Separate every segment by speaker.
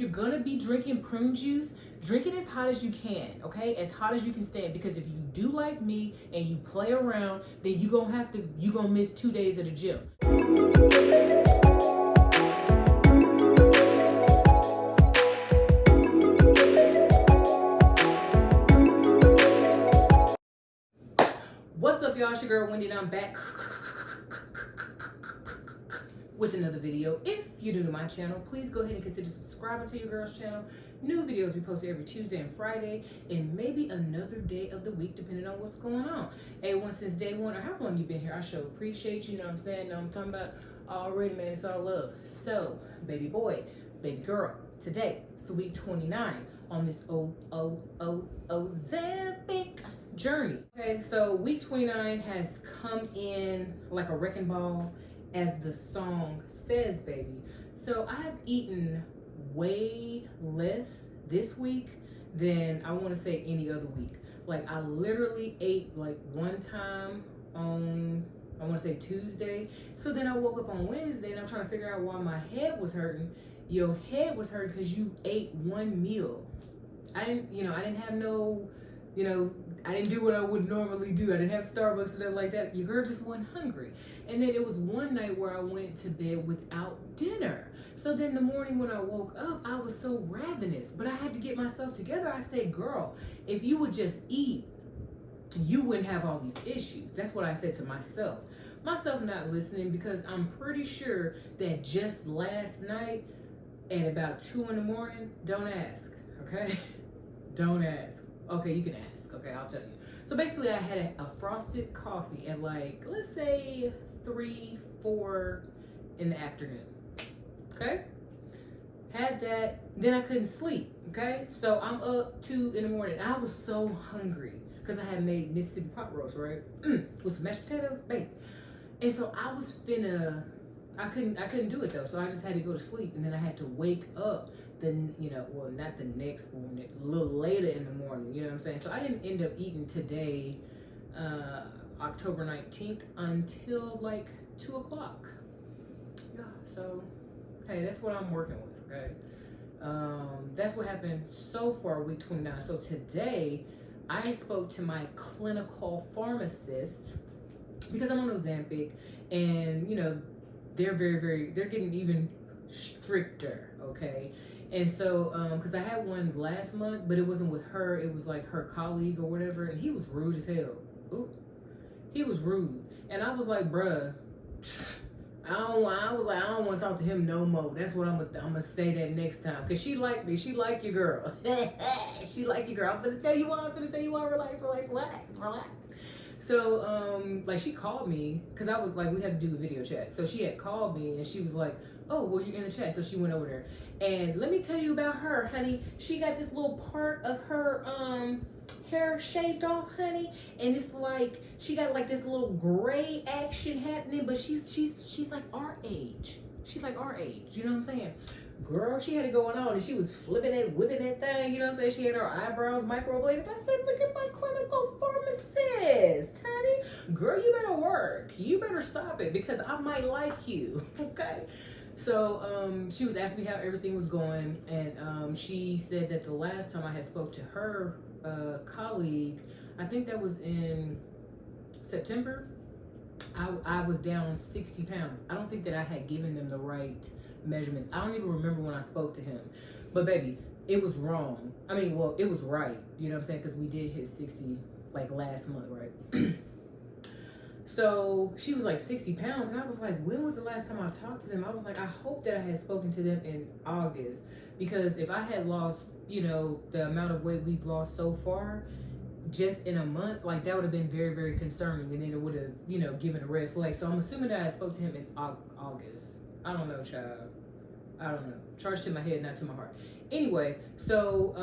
Speaker 1: you're gonna be drinking prune juice, drink it as hot as you can, okay? As hot as you can stand, because if you do like me and you play around, then you gonna miss 2 days at the gym. What's up, y'all? It's your girl Wendy and I'm back with another video. If you're new to my channel, please go ahead and consider subscribing to your girl's channel. New videos we post every Tuesday and Friday, and maybe another day of the week depending on what's going on. A1 since day one, or however long you've been here, I sure appreciate you. You know what I'm saying? I'm talking about already, man. It's all love. So, baby boy, baby girl, today it's week 29 on this Ozempic journey. Okay, so week 29 has come in like a wrecking ball, as the song says, baby. So I have eaten way less this week than I want to say any other week. Like, I literally ate like one time on, I want to say Tuesday. So then I woke up on Wednesday and I'm trying to figure out why my head was hurting. Your head was hurting because you ate one meal. I didn't have no, I didn't do what I would normally do. I didn't have Starbucks or nothing like that. Your girl just wasn't hungry. And then it was one night where I went to bed without dinner. So then the morning when I woke up, I was so ravenous. But I had to get myself together. I said, girl, if you would just eat, you wouldn't have all these issues. That's what I said to myself. Myself not listening, because I'm pretty sure that just last night at about 2 in the morning, don't ask, okay? Don't ask. Okay, you can ask. Okay, I'll tell you. So basically, I had a frosted coffee at like, let's say 3, 4 in the afternoon. Okay? Had that. Then I couldn't sleep. Okay? So I'm up 2 in the morning. I was so hungry because I had made Mississippi pot roast, right? With some mashed potatoes, baked. And so I was finna, I couldn't do it though. So I just had to go to sleep, and then I had to wake up. Then, well, not the next morning, a little later in the morning, you know what I'm saying? So I didn't end up eating today, October 19th, until like 2 o'clock. Yeah, so, hey, that's what I'm working with, okay? That's what happened so far, week 29. So today, I spoke to my clinical pharmacist, because I'm on Ozempic, and, they're they're getting even stricter, okay? And so, because I had one last month, but it wasn't with her, it was like her colleague or whatever, and he was rude as hell. Ooh, he was rude. And I was like, bruh, I don't want to talk to him no more. That's what I'm gonna say that next time. Because she liked me. She like your girl. She like your girl. I'm gonna tell you why. Relax. So, like, she called me, because I was like, we had to do a video chat. So she had called me, and she was like, oh, well, you're in the chat. So she went over there. And let me tell you about her, honey. She got this little part of her hair shaved off, honey. And it's like, she got like this little gray action happening, but she's like our age. She's like our age, you know what I'm saying? Girl, she had it going on, and she was whipping that thing, you know what I'm saying? She had her eyebrows microbladed. I said, look at my clinical pharmacist, honey. Girl, you better work. You better stop it, because I might like you, okay? So she was asking me how everything was going, and she said that the last time I had spoke to her colleague, I think that was in September, I was down 60 pounds. I don't think that I had given them the right measurements. I don't even remember when I spoke to him. But baby, it was wrong. I mean, well, it was right. You know what I'm saying? Because we did hit 60 like last month, right? So she was like 60 pounds. And I was like, when was the last time I talked to them? I was like, I hope that I had spoken to them in August. Because if I had lost, the amount of weight we've lost so far, just in a month, like, that would have been very, very concerning. And then it would have, given a red flag. So I'm assuming that I spoke to him in August. I don't know, child. I don't know. Charged to my head, not to my heart. Anyway, so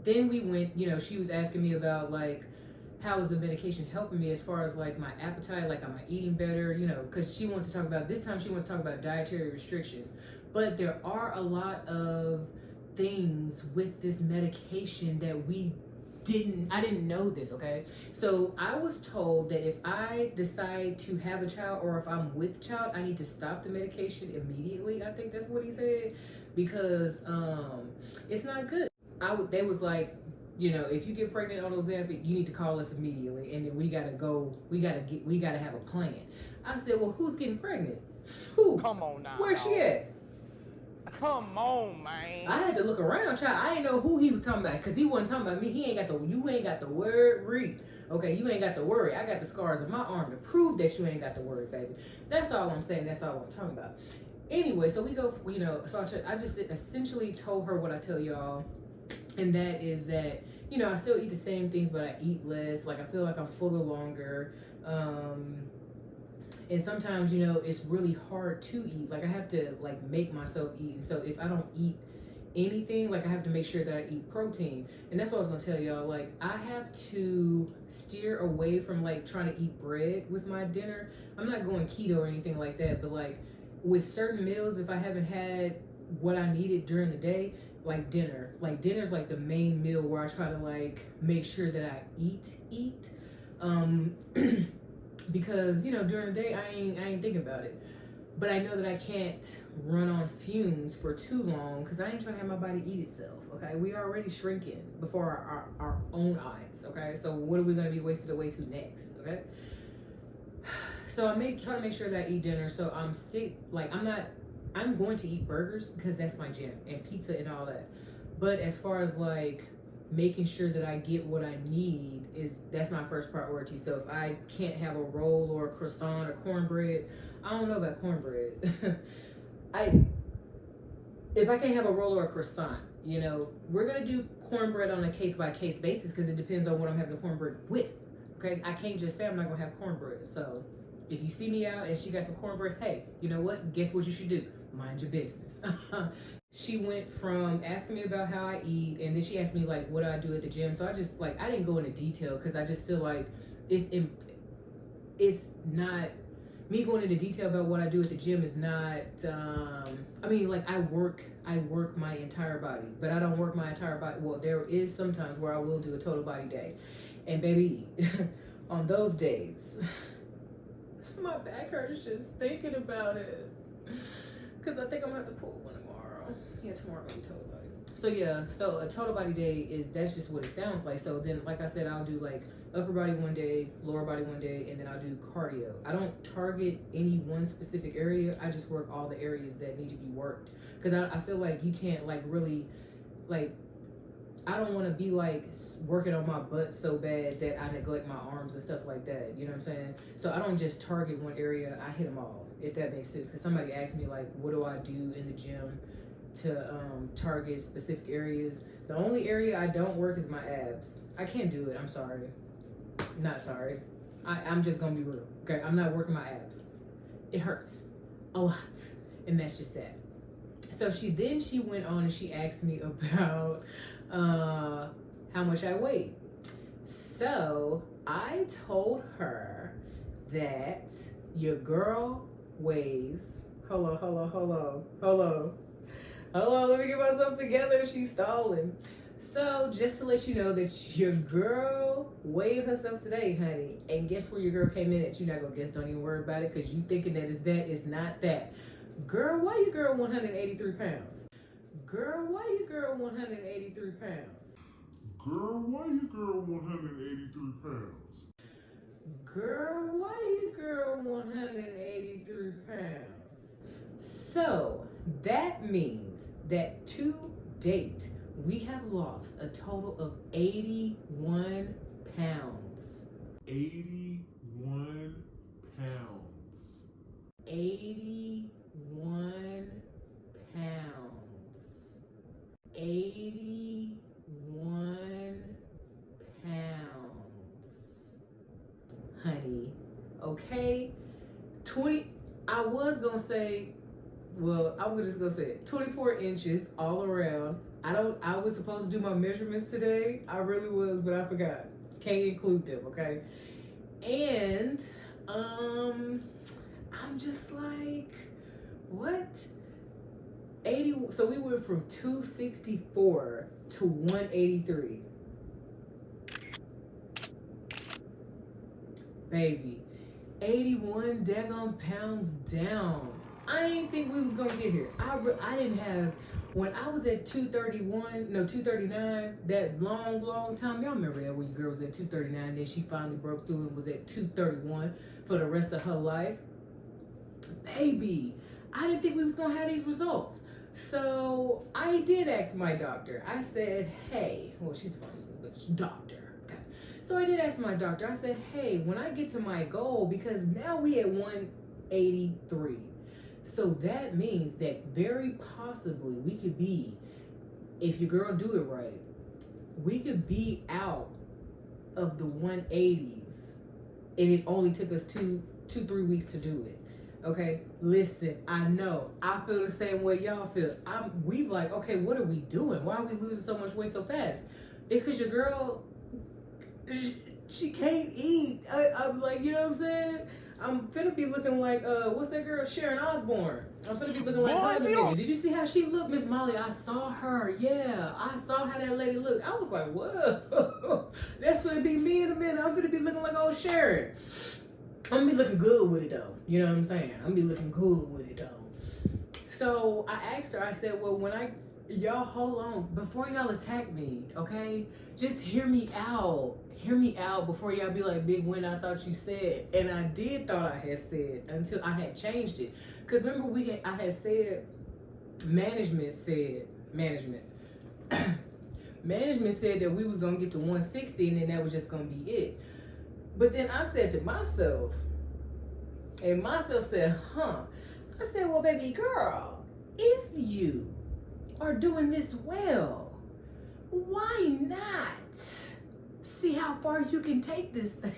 Speaker 1: then we went, she was asking me about, like, how is the medication helping me as far as like my appetite, like am I eating better, because she wants to talk about, this time she wants to talk about dietary restrictions. But there are a lot of things with this medication that I didn't know this, okay? So I was told that if I decide to have a child, or if I'm with child, I need to stop the medication immediately. I think that's what he said. because it's not good. They was like, you know, if you get pregnant on Ozempic, you need to call us immediately, and then we gotta have a plan. I said, well, who's getting pregnant? Who?
Speaker 2: Come on now.
Speaker 1: Where's she at?
Speaker 2: Come on, man.
Speaker 1: I had to look around, child. I didn't know who he was talking about, because he wasn't talking about me. You ain't got the word read. Okay, you ain't got the word. I got the scars on my arm to prove that you ain't got the word, baby. That's all I'm saying. That's all I'm talking about. Anyway, so we go, you know, so I just essentially told her what I tell y'all, and that is that, you know, I still eat the same things, but I eat less. Like, I feel like I'm fuller longer. And sometimes, you know, it's really hard to eat. Like, I have to, like, make myself eat. And so if I don't eat anything, like, I have to make sure that I eat protein. And that's what I was going to tell y'all. Like, I have to steer away from, like, trying to eat bread with my dinner. I'm not going keto or anything like that. But, like, with certain meals, if I haven't had what I needed during the day, like dinner's like the main meal where I try to, like, make sure that I eat. Because, you know, during the day I ain't thinking about it, but I know that I can't run on fumes for too long, because I ain't trying to have my body eat itself. Okay, we are already shrinking before our own eyes. Okay, so what are we going to be wasted away to next? Okay, so I try to make sure that I eat dinner. So I'm going to eat burgers because that's my jam, and pizza and all that. But as far as, like, making sure that I get what I need, that's my first priority. So if I can't have a roll or a croissant or cornbread, I don't know about cornbread. If I can't have a roll or a croissant, you know, we're gonna do cornbread on a case by case basis, because it depends on what I'm having the cornbread with. Okay, I can't just say I'm not gonna have cornbread. So if you see me out and she got some cornbread, hey, you know what? Guess what you should do? Mind your business. She went from asking me about how I eat, and then she asked me, like, what do I do at the gym. So I just, like, I didn't go into detail, because I just feel like it's not, me going into detail about what I do at the gym is not, I mean, like, I work my entire body, but I don't work my entire body. Well, there is sometimes where I will do a total body day, and baby, on those days, my back hurts just thinking about it, because I think I'm gonna have to pull one tomorrow. Yeah, tomorrow I'm gonna be total body. So yeah, so a total body day that's just what it sounds like. So then, like I said, I'll do, like, upper body one day, lower body one day, and then I'll do cardio. I don't target any one specific area. I just work all the areas that need to be worked, because I feel like you can't, like, really, like, I don't want to be, like, working on my butt so bad that I neglect my arms and stuff like that. You know what I'm saying? So I don't just target one area. I hit them all, if that makes sense. Because somebody asked me, like, what do I do in the gym to target specific areas? The only area I don't work is my abs. I can't do it. I'm sorry. Not sorry. I'm just going to be real. Okay? I'm not working my abs. It hurts a lot. And that's just that. So she went on and she asked me about how much I weighed. So I told her that your girl weighs, hold on, let me get myself together. She's stalling. So just to let you know that your girl weighed herself today, honey. And guess where your girl came in at? You're not gonna guess, don't even worry about it, because you thinking that it's not that. Girl, why your girl 183 pounds? Girl, why your girl 183 pounds?
Speaker 3: Girl, why your girl 183 pounds?
Speaker 1: Girl, why your girl 183 pounds? So that means that to date, we have lost a total of 81 pounds.
Speaker 3: 81 pounds.
Speaker 1: 81 pounds. 81 pounds. Honey, okay? I was just gonna say it. 24 inches all around. I was supposed to do my measurements today. I really was, but I forgot. Can't include them, okay? And I'm just like, what? So we went from 264 to 183. Baby, 81 daggone pounds down. I didn't think we was gonna get here. I didn't have, when I was at 239, that long time, y'all remember that when your girl was at 239, then she finally broke through and was at 231 for the rest of her life. Baby, I didn't think we was gonna have these results. So I did ask my doctor. I said, hey, well, she's a pharmacist, but she's a doctor. Okay. So I did ask my doctor. I said, hey, when I get to my goal, because now we at 183. So that means that very possibly we could be, if your girl do it right, we could be out of the 180s, and it only took us 3 weeks to do it. Okay, listen, I know I feel the same way y'all feel. We like, okay, what are we doing? Why are we losing so much weight so fast? It's because your girl, she can't eat. I'm like, you know what I'm saying? I'm finna be looking like, what's that girl? Sharon Osbourne. I'm finna be looking like her. Did you see how she looked, Miss Molly? I saw her. Yeah, I saw how that lady looked. I was like, whoa, that's gonna be me in a minute. I'm finna be looking like old Sharon. I'm gonna be looking good with it though. You know what I'm saying? I'm gonna be looking good with it though. So I asked her, I said, well, y'all hold on, before y'all attack me, okay? Just hear me out. Hear me out before y'all be like, Big Win, I thought you said. And I did thought I had said until I had changed it. Because remember I had said, management said that we was gonna get to 160 and then that was just gonna be it. But then I said to myself, and myself said, I said, well, baby girl, if you are doing this well, why not see how far you can take this thing?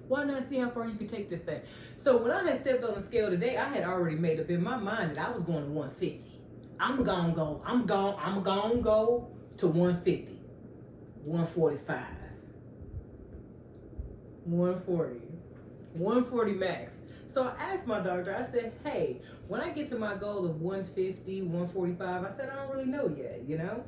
Speaker 1: Why not see how far you can take this thing? So when I had stepped on the scale today, I had already made up in my mind that I was going to 150. I'm gonna go to 150, 145. 140 max. So I asked my doctor, I said, hey, when I get to my goal of 150, 145, I said, I don't really know yet, you know?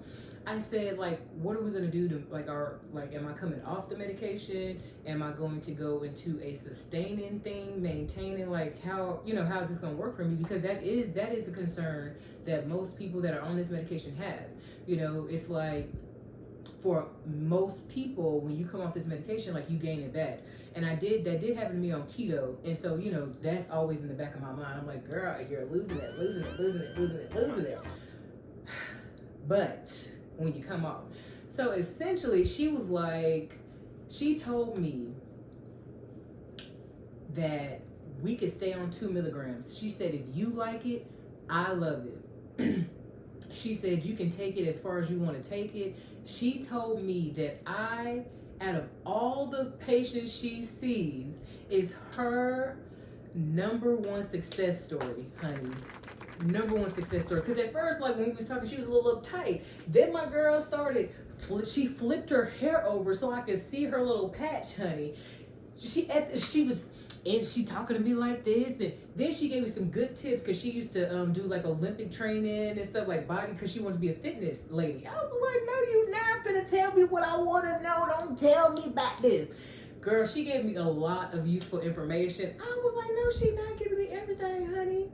Speaker 1: I said, like, what are we gonna do to, am I coming off the medication? Am I going to go into a sustaining thing, maintaining, like, how is this gonna work for me? Because that is a concern that most people that are on this medication have. You know, it's like, for most people, when you come off this medication, like, you gain it back. And that did happen to me on keto. And so, you know, that's always in the back of my mind. I'm like, girl, you're losing it. But when you come off. So essentially, she was like, she told me that we could stay on 2 milligrams. She said, if you like it, I love it. She said, you can take it as far as you want to take it. She told me that out of all the patients she sees, is her #1 success story, honey. #1 success story. Because at first, like, when we was talking, she was a little uptight. Then my girl started, she flipped her hair over so I could see her little patch, honey. She talking to me like this, and then she gave me some good tips because she used to do like Olympic training and stuff, like body, because she wanted to be a fitness lady. I was like, no, you not finna tell me what I want to know. Don't tell me about this. Girl, she gave me a lot of useful information. I was like, no, she not giving me everything, honey.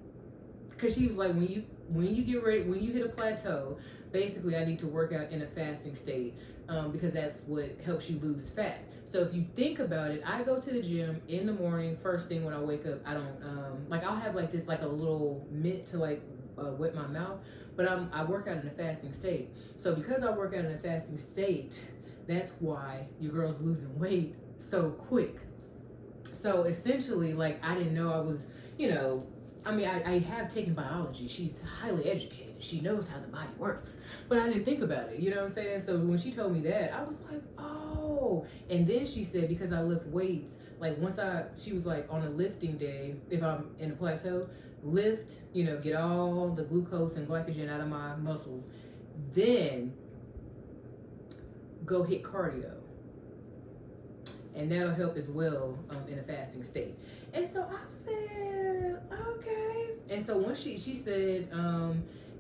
Speaker 1: Because she was like, when you get ready, when you hit a plateau, basically I need to work out in a fasting state because that's what helps you lose fat. So if you think about it, I go to the gym in the morning, first thing when I wake up. I don't, I'll have like this, like a little mint to like wet my mouth, but I work out in a fasting state. So because I work out in a fasting state, that's why your girl's losing weight so quick. So essentially, like, I didn't know I was, I have taken biology. She's highly educated. She knows how the body works. But I didn't think about it, you know what I'm saying? So when she told me that, I was like, oh. And then she said, because I lift weights, like she was like, on a lifting day, if I'm in a plateau, lift, get all the glucose and glycogen out of my muscles, then go hit cardio. And that'll help as well in a fasting state. And so I said, okay. And so once she said,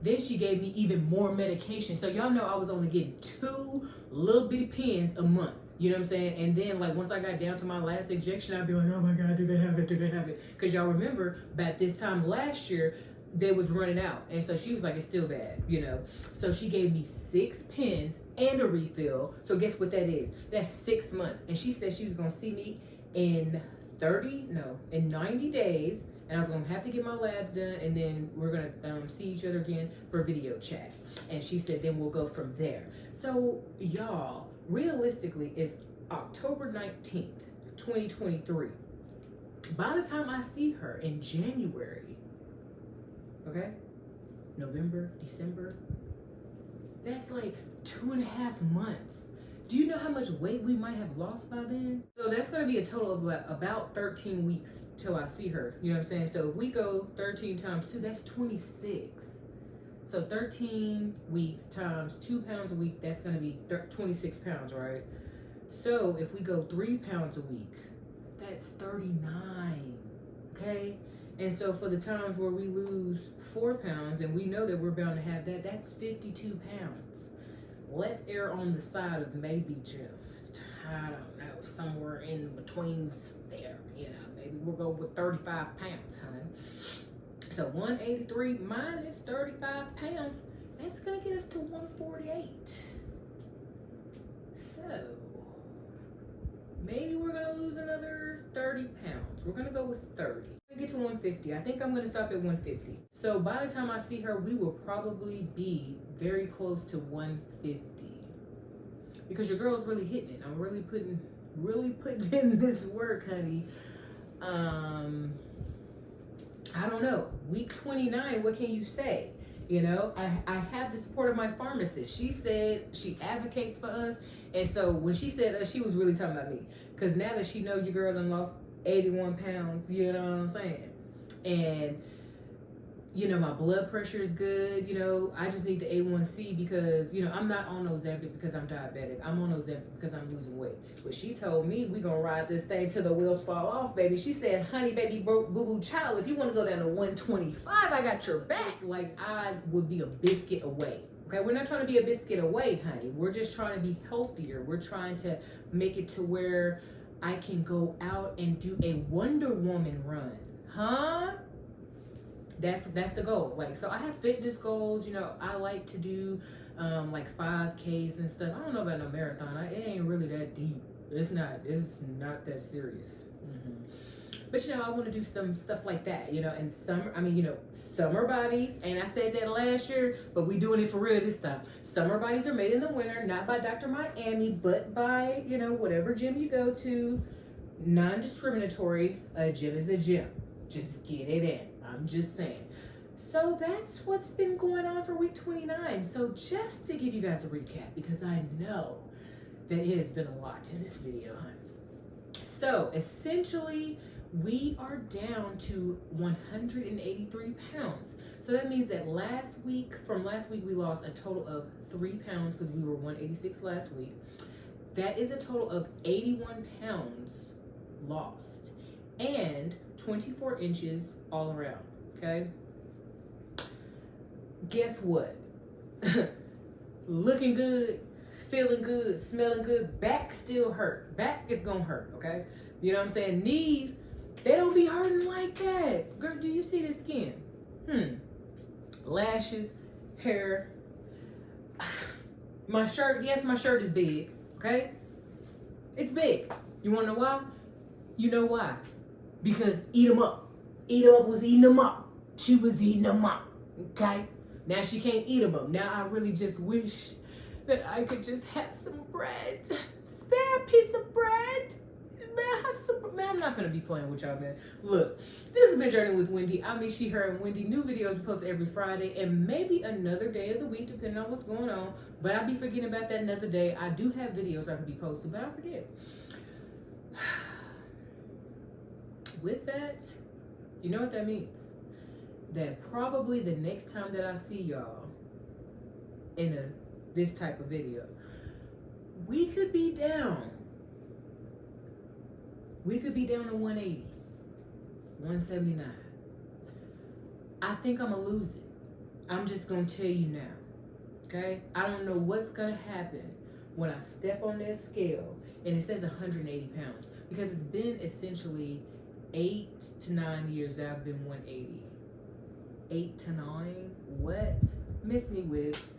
Speaker 1: then she gave me even more medication. So y'all know I was only getting 2 little bitty pens a month. You know what I'm saying? And then like once I got down to my last injection, I'd be like, oh my God, do they have it? Do they have it? Because y'all remember back this time last year, they was running out. And so she was like, it's still bad, you know? So she gave me 6 pens and a refill. So guess what that is? That's 6 months. And she said she was gonna see me in 90 days. And I was gonna have to get my labs done, and then we're gonna see each other again for video chat. And she said, then we'll go from there. So y'all, realistically, it's October 19th, 2023. By the time I see her in January, okay, November, December, that's like 2.5 months. Do you know how much weight we might have lost by then? So that's gonna be a total of about 13 weeks till I see her, you know what I'm saying? So if we go 13 times 2, that's 26. So 13 weeks times 2 pounds a week, that's gonna be 26 pounds, right? So if we go 3 pounds a week, that's 39, okay? And so for the times where we lose 4 pounds, and we know that we're bound to have that, that's 52 pounds. Let's err on the side of maybe just, I don't know, somewhere in between there, you know, maybe we'll go with 35 pounds, honey. So 183 minus 35 pounds, that's gonna get us to 148. So maybe we're gonna lose another 30 pounds. We're gonna go with 30. I'm gonna get to 150. I think I'm gonna stop at 150. So by the time I see her, we will probably be very close to 150. Because your girl's really hitting it. I'm really putting in this work, honey. I don't know. Week 29, what can you say? You know, I have the support of my pharmacist. She said she advocates for us. And so when she said us, she was really talking about me. Because now that she know your girl done lost 81 pounds, you know what I'm saying? And, you know, my blood pressure is good. You know, I just need the A1C because, you know, I'm not on Ozempic because I'm diabetic. I'm on Ozempic because I'm losing weight. But she told me we gonna ride this thing till the wheels fall off, baby. She said, honey, baby, boo-boo child, if you want to go down to 125, I got your back. Like I would be a biscuit away. Okay, we're not trying to be a biscuit away, honey. We're just trying to be healthier. We're trying to make it to where I can go out and do a Wonder Woman run. Huh? That's the goal. Like, so I have fitness goals. You know, I like to do like 5Ks and stuff. I don't know about no marathon. It ain't really that deep. It's not that serious. But you know, I want to do some stuff like that, you know, and summer bodies. And I said that last year, but we doing it for real this time. Summer bodies are made in the winter, not by Dr. Miami, but by, you know, whatever gym you go to. Non-discriminatory. A gym is a gym. Just get it in. I'm just saying. So that's what's been going on for week 29. So just to give you guys a recap, because I know that it has been a lot to this video, honey. So essentially, we are down to 183 pounds. So that means that from last week, we lost a total of 3 pounds because we were 186 last week. That is a total of 81 pounds lost and 24 inches all around, okay? Guess what? Looking good, feeling good, smelling good, back still hurt. Back is gonna hurt, okay? You know what I'm saying? Knees, they don't be hurting like that. Girl, do you see this skin? Lashes, hair. My shirt, yes, my shirt is big, okay? It's big. You wanna know why? You know why? Because eat 'em up. Eat 'em up was eating 'em up. She was eating 'em up, okay? Now she can't eat 'em up. Now I really just wish that I could just have some bread. Spare a piece of bread. Man, I'm not gonna be playing with y'all, man. Look, this has been Journey with Wendy. I mean, she, her, and Wendy. New videos posted every Friday and maybe another day of the week, depending on what's going on. But I'll be forgetting about that another day. I do have videos I could be posting, but I forget. With that, you know what that means? That probably the next time that I see y'all in this type of video, we could be down. We could be down to 180, 179. I think I'm gonna lose it. I'm just gonna tell you now, okay? I don't know what's gonna happen when I step on that scale and it says 180 pounds because it's been essentially 8 to 9 years that I've been 180. 8 to 9? What? Miss me with.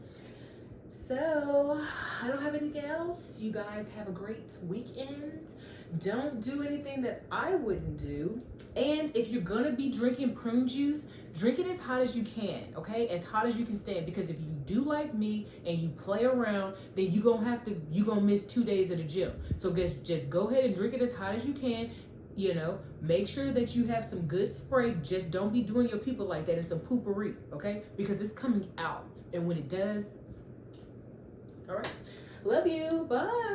Speaker 1: So, I don't have anything else. You guys have a great weekend. Don't do anything that I wouldn't do. And if you're gonna be drinking prune juice, drink it as hot as you can, okay? As hot as you can stand. Because if you do like me and you play around, then you're gonna miss 2 days at the gym. So just go ahead and drink it as hot as you can. You know, make sure that you have some good spray. Just don't be doing your people like that and some poopery, okay? Because it's coming out. And when it does, all right. Love you. Bye.